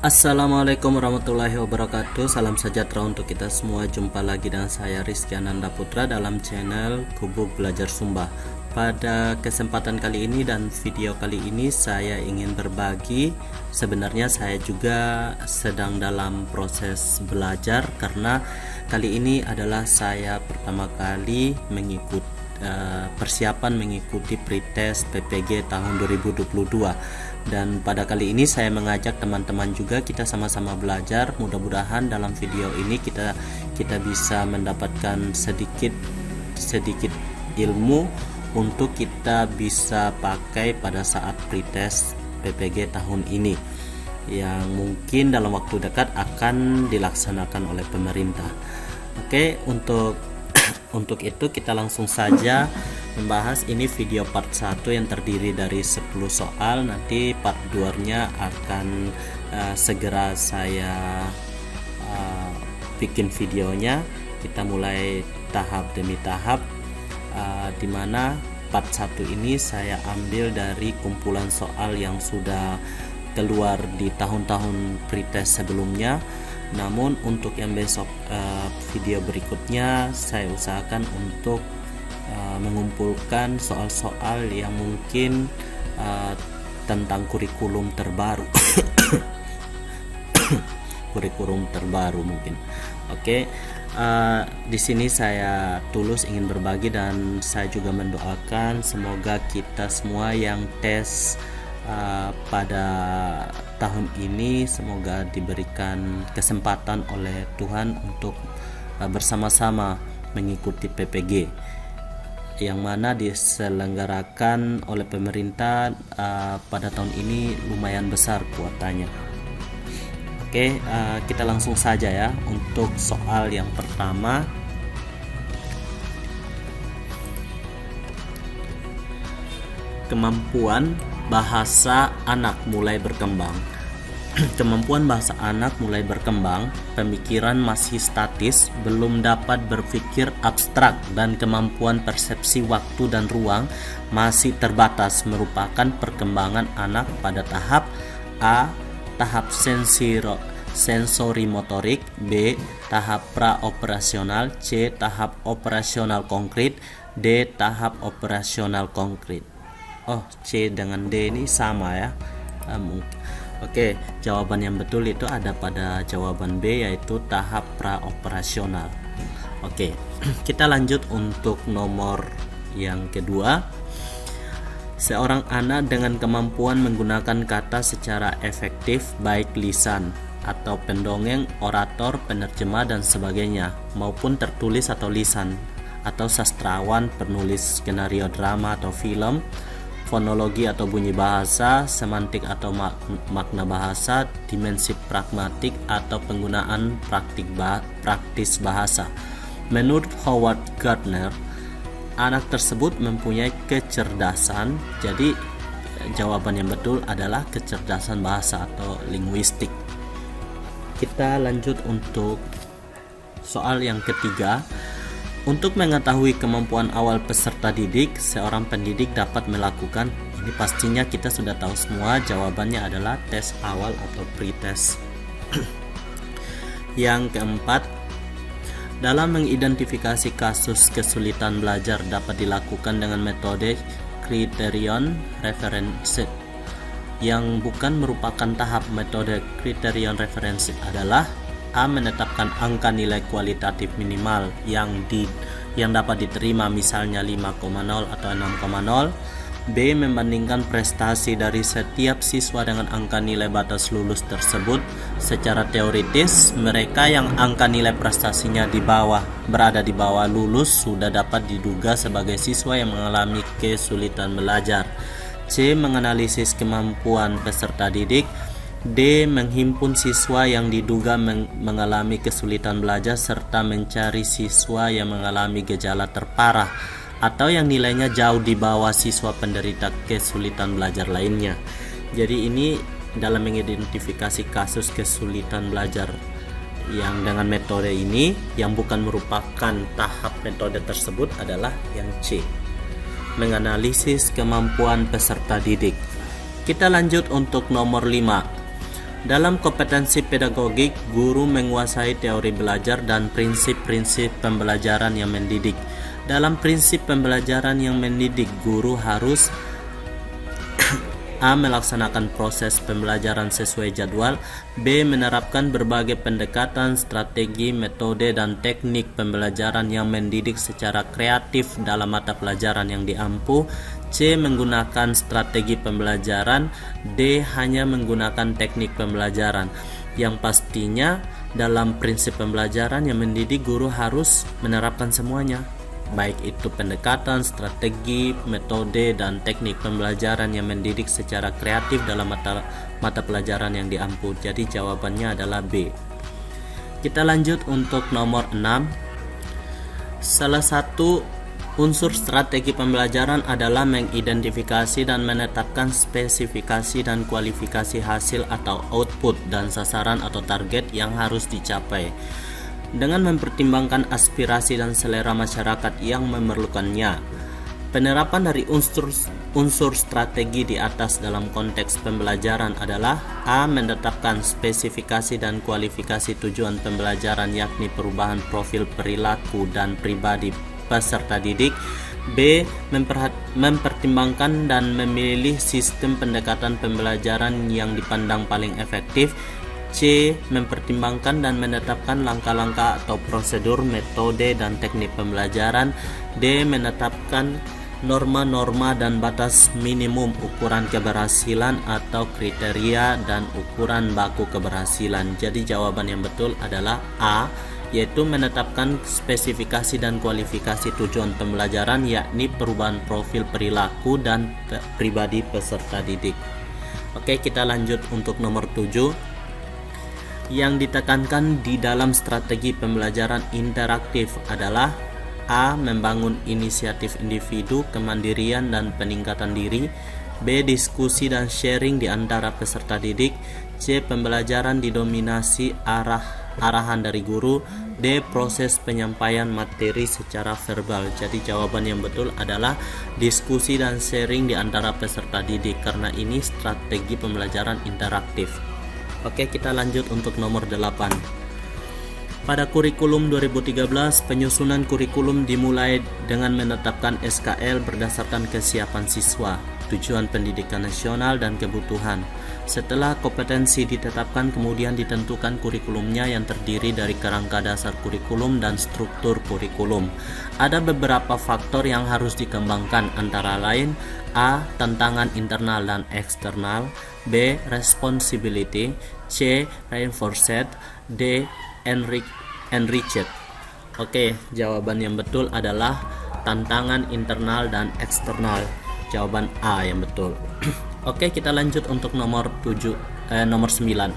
Assalamualaikum warahmatullahi wabarakatuh. Salam sejahtera untuk kita semua. Jumpa lagi dengan saya Rizky Ananda Putra dalam channel Gubuk Belajar Sumba. Pada kesempatan kali ini dan video kali ini saya ingin berbagi. Sebenarnya saya juga sedang dalam proses belajar karena kali ini adalah saya pertama kali persiapan mengikuti pretest PPG tahun 2022. Dan pada kali ini saya mengajak teman-teman juga, kita sama-sama belajar. Mudah-mudahan dalam video ini kita bisa mendapatkan sedikit ilmu untuk kita bisa pakai pada saat pretest PPG tahun ini yang mungkin dalam waktu dekat akan dilaksanakan oleh pemerintah. Oke, untuk itu kita langsung saja membahas. Ini video part 1 yang terdiri dari 10 soal. Nanti part 2-nya akan segera saya bikin videonya. Kita mulai tahap demi tahap, dimana part 1 ini saya ambil dari kumpulan soal yang sudah keluar di tahun-tahun pretest sebelumnya. Namun untuk yang besok video berikutnya saya usahakan untuk mengumpulkan soal-soal yang mungkin tentang kurikulum terbaru kurikulum terbaru mungkin. Oke, di sini saya tulus ingin berbagi dan saya juga mendoakan semoga kita semua yang tes pada tahun ini semoga diberikan kesempatan oleh Tuhan untuk bersama-sama mengikuti PPG yang mana diselenggarakan oleh pemerintah pada tahun ini lumayan besar kuotanya. Oke, kita langsung saja ya untuk soal yang pertama. Kemampuan bahasa anak mulai berkembang. Kemampuan bahasa anak mulai berkembang, pemikiran masih statis, belum dapat berpikir abstrak, dan kemampuan persepsi waktu dan ruang masih terbatas, merupakan perkembangan anak pada tahap A. Tahap sensori motorik, B. Tahap praoperasional, C. Tahap operasional konkret, D. Tahap operasional konkret. Oh, C dengan D ini sama ya. Oke, jawaban yang betul itu ada pada jawaban B, yaitu tahap praoperasional. Oke, kita lanjut untuk nomor yang kedua. Seorang anak dengan kemampuan menggunakan kata secara efektif, baik lisan atau pendongeng, orator, penerjemah dan sebagainya, maupun tertulis atau lisan, atau sastrawan, penulis skenario drama atau film, fonologi atau bunyi bahasa, semantik atau makna bahasa, dimensi pragmatik atau penggunaan praktis bahasa. Menurut Howard Gardner, anak tersebut mempunyai kecerdasan. Jadi jawaban yang betul adalah kecerdasan bahasa atau linguistik. Kita lanjut untuk soal yang ketiga. Untuk mengetahui kemampuan awal peserta didik, seorang pendidik dapat melakukan, ini pastinya kita sudah tahu semua, jawabannya adalah tes awal atau pretest. Yang keempat, dalam mengidentifikasi kasus kesulitan belajar dapat dilakukan dengan metode kriterion referensi. Yang bukan merupakan tahap metode kriterion referensi adalah A. Menetapkan angka nilai kualitatif minimal yang dapat diterima, misalnya 5,0 atau 6,0. B. Membandingkan prestasi dari setiap siswa dengan angka nilai batas lulus tersebut. Secara teoritis, mereka yang angka nilai prestasinya berada di bawah lulus sudah dapat diduga sebagai siswa yang mengalami kesulitan belajar. C. Menganalisis kemampuan peserta didik. D. Menghimpun siswa yang diduga mengalami kesulitan belajar serta mencari siswa yang mengalami gejala terparah atau yang nilainya jauh di bawah siswa penderita kesulitan belajar lainnya. Jadi ini dalam mengidentifikasi kasus kesulitan belajar yang dengan metode ini, yang bukan merupakan tahap metode tersebut adalah yang C. Menganalisis kemampuan peserta didik. Kita lanjut untuk nomor 5. Dalam kompetensi pedagogik, guru menguasai teori belajar dan prinsip-prinsip pembelajaran yang mendidik. Dalam prinsip pembelajaran yang mendidik, guru harus A. Melaksanakan proses pembelajaran sesuai jadwal. B. Menerapkan berbagai pendekatan, strategi, metode, dan teknik pembelajaran yang mendidik secara kreatif dalam mata pelajaran yang diampu. C. Menggunakan strategi pembelajaran. D. Hanya menggunakan teknik pembelajaran. Yang pastinya dalam prinsip pembelajaran yang mendidik, guru harus menerapkan semuanya, baik itu pendekatan, strategi, metode, dan teknik pembelajaran yang mendidik secara kreatif dalam mata pelajaran yang diampu. Jadi jawabannya adalah B. Kita lanjut untuk nomor 6. Salah satu unsur strategi pembelajaran adalah mengidentifikasi dan menetapkan spesifikasi dan kualifikasi hasil atau output dan sasaran atau target yang harus dicapai, dengan mempertimbangkan aspirasi dan selera masyarakat yang memerlukannya. Penerapan dari unsur strategi di atas dalam konteks pembelajaran adalah A. Menetapkan spesifikasi dan kualifikasi tujuan pembelajaran, yakni perubahan profil perilaku dan pribadi peserta didik. B. Mempertimbangkan dan memilih sistem pendekatan pembelajaran yang dipandang paling efektif. C. Mempertimbangkan dan menetapkan langkah-langkah atau prosedur, metode, dan teknik pembelajaran. D. Menetapkan norma-norma dan batas minimum ukuran keberhasilan atau kriteria dan ukuran baku keberhasilan. Jadi jawaban yang betul adalah A, yaitu menetapkan spesifikasi dan kualifikasi tujuan pembelajaran, yakni perubahan profil perilaku dan pribadi peserta didik. Oke, kita lanjut untuk nomor 7. Yang ditekankan di dalam strategi pembelajaran interaktif adalah A. Membangun inisiatif individu, kemandirian, dan peningkatan diri. B. Diskusi dan sharing di antara peserta didik. C. Pembelajaran didominasi arahan dari guru. D. Proses penyampaian materi secara verbal. Jadi jawaban yang betul adalah diskusi dan sharing di antara peserta didik, karena ini strategi pembelajaran interaktif. Oke, kita lanjut untuk nomor 8. Pada kurikulum 2013, penyusunan kurikulum dimulai dengan menetapkan SKL berdasarkan kesiapan siswa, tujuan pendidikan nasional, dan kebutuhan. Setelah kompetensi ditetapkan, kemudian ditentukan kurikulumnya yang terdiri dari kerangka dasar kurikulum dan struktur kurikulum. Ada beberapa faktor yang harus dikembangkan, antara lain A. Tantangan internal dan eksternal. B. Responsibility. C. Reinforced. D. Enriched. Oke, jawaban yang betul adalah tantangan internal dan eksternal. Jawaban A yang betul. Oke, kita lanjut untuk nomor 9.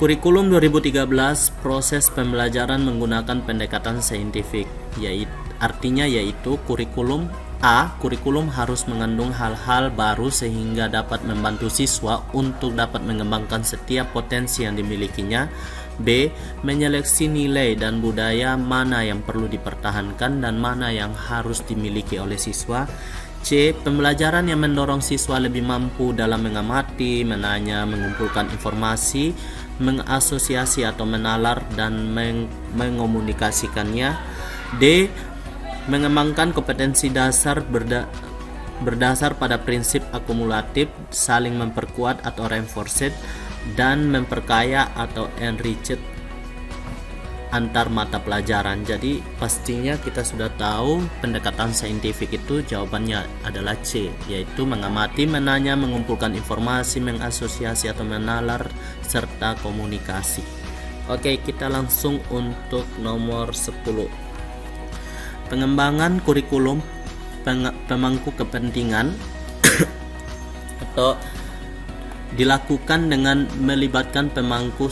Kurikulum 2013, proses pembelajaran menggunakan pendekatan saintifik, yaitu kurikulum A. Kurikulum harus mengandung hal-hal baru sehingga dapat membantu siswa untuk dapat mengembangkan setiap potensi yang dimilikinya. B. Menyeleksi nilai dan budaya mana yang perlu dipertahankan dan mana yang harus dimiliki oleh siswa. C. Pembelajaran yang mendorong siswa lebih mampu dalam mengamati, menanya, mengumpulkan informasi, mengasosiasi atau menalar, dan mengomunikasikannya. D. Mengembangkan kompetensi dasar berdasar pada prinsip akumulatif, saling memperkuat atau reinforced, dan memperkaya atau enriched antar mata pelajaran. Jadi pastinya kita sudah tahu pendekatan saintifik itu jawabannya adalah C, yaitu mengamati, menanya, mengumpulkan informasi, mengasosiasi atau menalar, serta komunikasi. Oke, kita langsung untuk nomor 10. Pengembangan kurikulum pemangku kepentingan atau dilakukan dengan melibatkan pemangku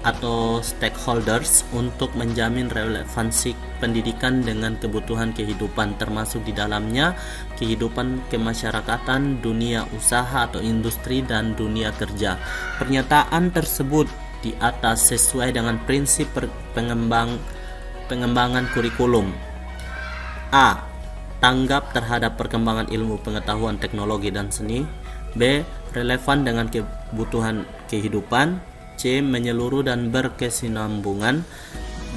atau stakeholders untuk menjamin relevansi pendidikan dengan kebutuhan kehidupan, termasuk di dalamnya kehidupan kemasyarakatan, dunia usaha atau industri, dan dunia kerja. Pernyataan tersebut di atas sesuai dengan prinsip pengembangan kurikulum. A. Tanggap terhadap perkembangan ilmu pengetahuan, teknologi, dan seni. B. Relevan dengan kebutuhan kehidupan. C. Menyeluruh dan berkesinambungan.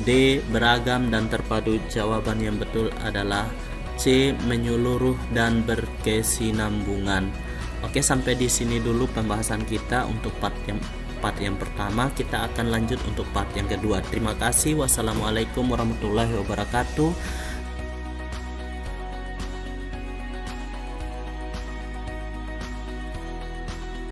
D. Beragam dan terpadu. Jawaban yang betul adalah C. Menyeluruh dan berkesinambungan. Oke, sampai di sini dulu pembahasan kita untuk part yang pertama. Kita akan lanjut untuk part yang kedua. Terima kasih. Wassalamualaikum warahmatullahi wabarakatuh.